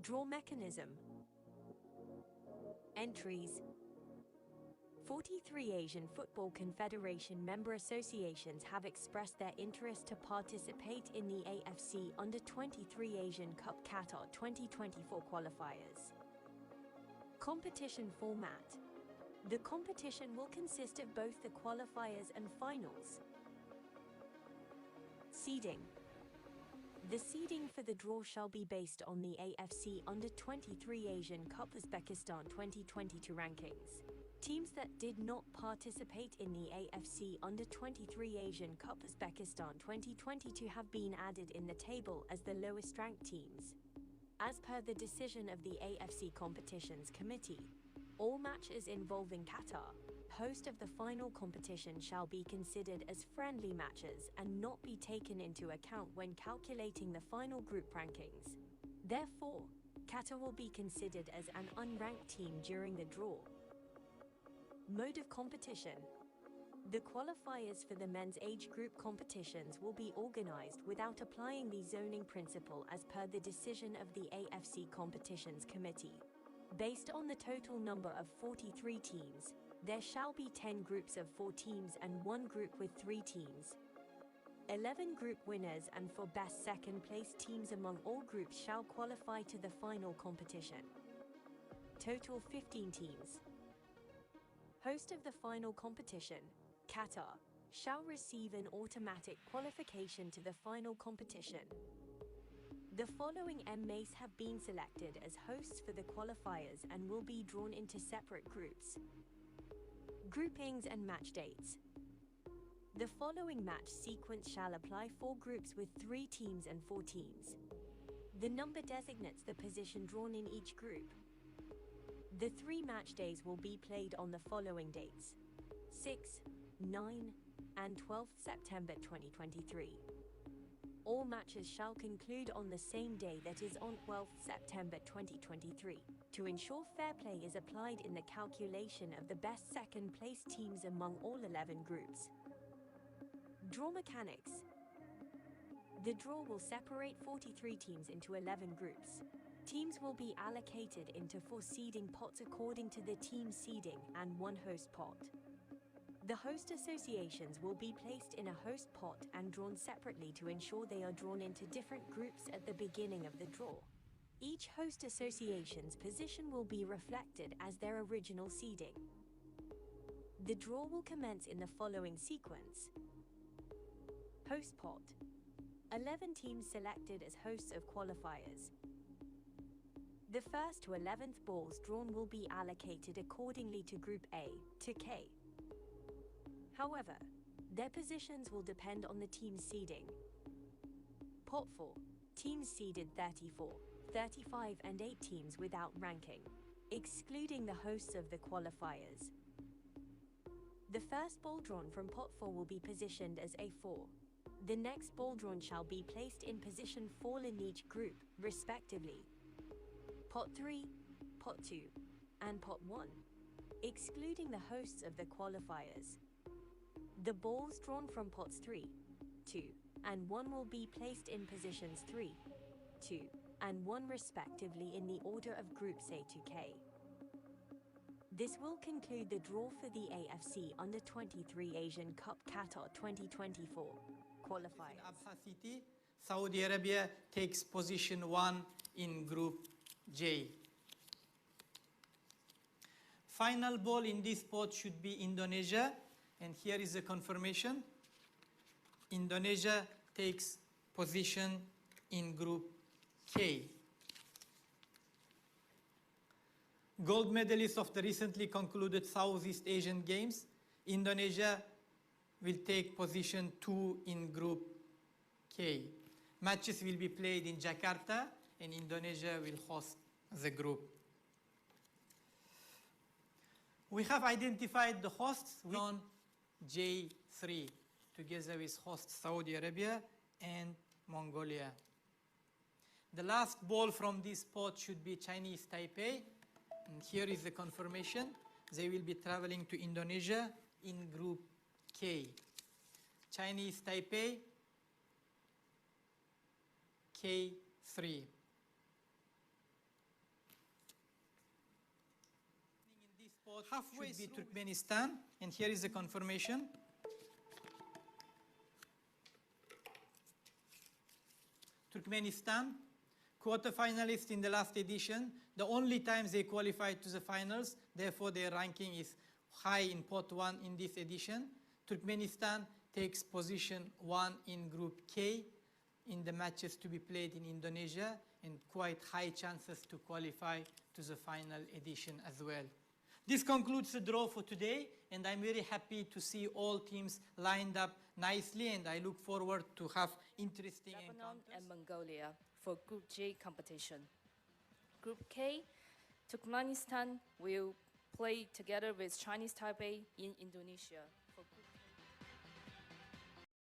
Draw mechanism. Entries. 43 Asian Football Confederation member associations have expressed their interest to participate in the AFC Under-23 Asian Cup Qatar 2024 qualifiers. Competition format. The competition will consist of both the qualifiers and finals. Seeding. The seeding for the draw shall be based on the AFC Under-23 Asian Cup Uzbekistan 2022 rankings. Teams that did not participate in the AFC Under-23 Asian Cup Uzbekistan 2022 have been added in the table as the lowest-ranked teams. As per the decision of the AFC Competitions Committee, all matches involving Qatar, host of the final competition, shall be considered as friendly matches and not be taken into account when calculating the final group rankings. Therefore, Qatar will be considered as an unranked team during the draw. Mode of competition. The qualifiers for the men's age group competitions will be organized without applying the zoning principle as per the decision of the AFC Competitions Committee. Based on the total number of 43 teams, there shall be 10 groups of 4 teams and 1 group with 3 teams. 11 group winners and for best second-place teams among all groups shall qualify to the final competition. Total 15 teams. Host of the final competition, Qatar, shall receive an automatic qualification to the final competition. The following MAs have been selected as hosts for the qualifiers and will be drawn into separate groups. Groupings and match dates. The following match sequence shall apply for groups with 3 teams and 4 teams. The number designates the position drawn in each group. The 3 match days will be played on the following dates: 6, 9, and 12 September 2023. All matches shall conclude on the same day, that is on 12 September 2023, to ensure fair play is applied in the calculation of the best second-place teams among all 11 groups. Draw mechanics. The draw will separate 43 teams into 11 groups. Teams will be allocated into 4 seeding pots according to the team seeding and 1 host pot. The host associations will be placed in a host pot and drawn separately to ensure they are drawn into different groups at the beginning of the draw. Each host association's position will be reflected as their original seeding. The draw will commence in the following sequence. Host pot. 11 teams selected as hosts of qualifiers. The first to 11th balls drawn will be allocated accordingly to Group A to K. However, their positions will depend on the team's seeding. Pot 4. Teams seeded 34, 35 and 8 teams without ranking, excluding the hosts of the qualifiers. The first ball drawn from Pot 4 will be positioned as A4. The next ball drawn shall be placed in position 4 in each group, respectively. Pot 3, Pot 2, and Pot 1, excluding the hosts of the qualifiers. The balls drawn from Pots 3, 2, and 1 will be placed in positions 3, 2, and 1 respectively in the order of Groups A to K. This will conclude the draw for the AFC Under-23 Asian Cup Qatar 2024 qualifiers. Abha City, Saudi Arabia takes position 1 in Group J. Final ball in this pot should be Indonesia, and here is a confirmation. Indonesia takes position in Group K. Gold medalist of the recently concluded Southeast Asian Games, Indonesia will take position 2 in Group K. Matches will be played in Jakarta, and Indonesia will host the group. We have identified the hosts on J3, together with host Saudi Arabia and Mongolia. The last ball from this pot should be Chinese Taipei, and here is the confirmation. They will be traveling to Indonesia in Group K. Chinese Taipei, K3. spot should be Turkmenistan, and here is the confirmation. Turkmenistan, quarter-finalist in the last edition, the only times they qualified to the finals, therefore their ranking is high in pot 1 in this edition. Turkmenistan takes position 1 in Group K in the matches to be played in Indonesia, and quite high chances to qualify to the final edition as well. This concludes the draw for today, and I'm very happy to see all teams lined up nicely, and I look forward to have interesting Lebanon encounters. and Mongolia for Group J competition. Group K, Turkmenistan will play together with Chinese Taipei in Indonesia.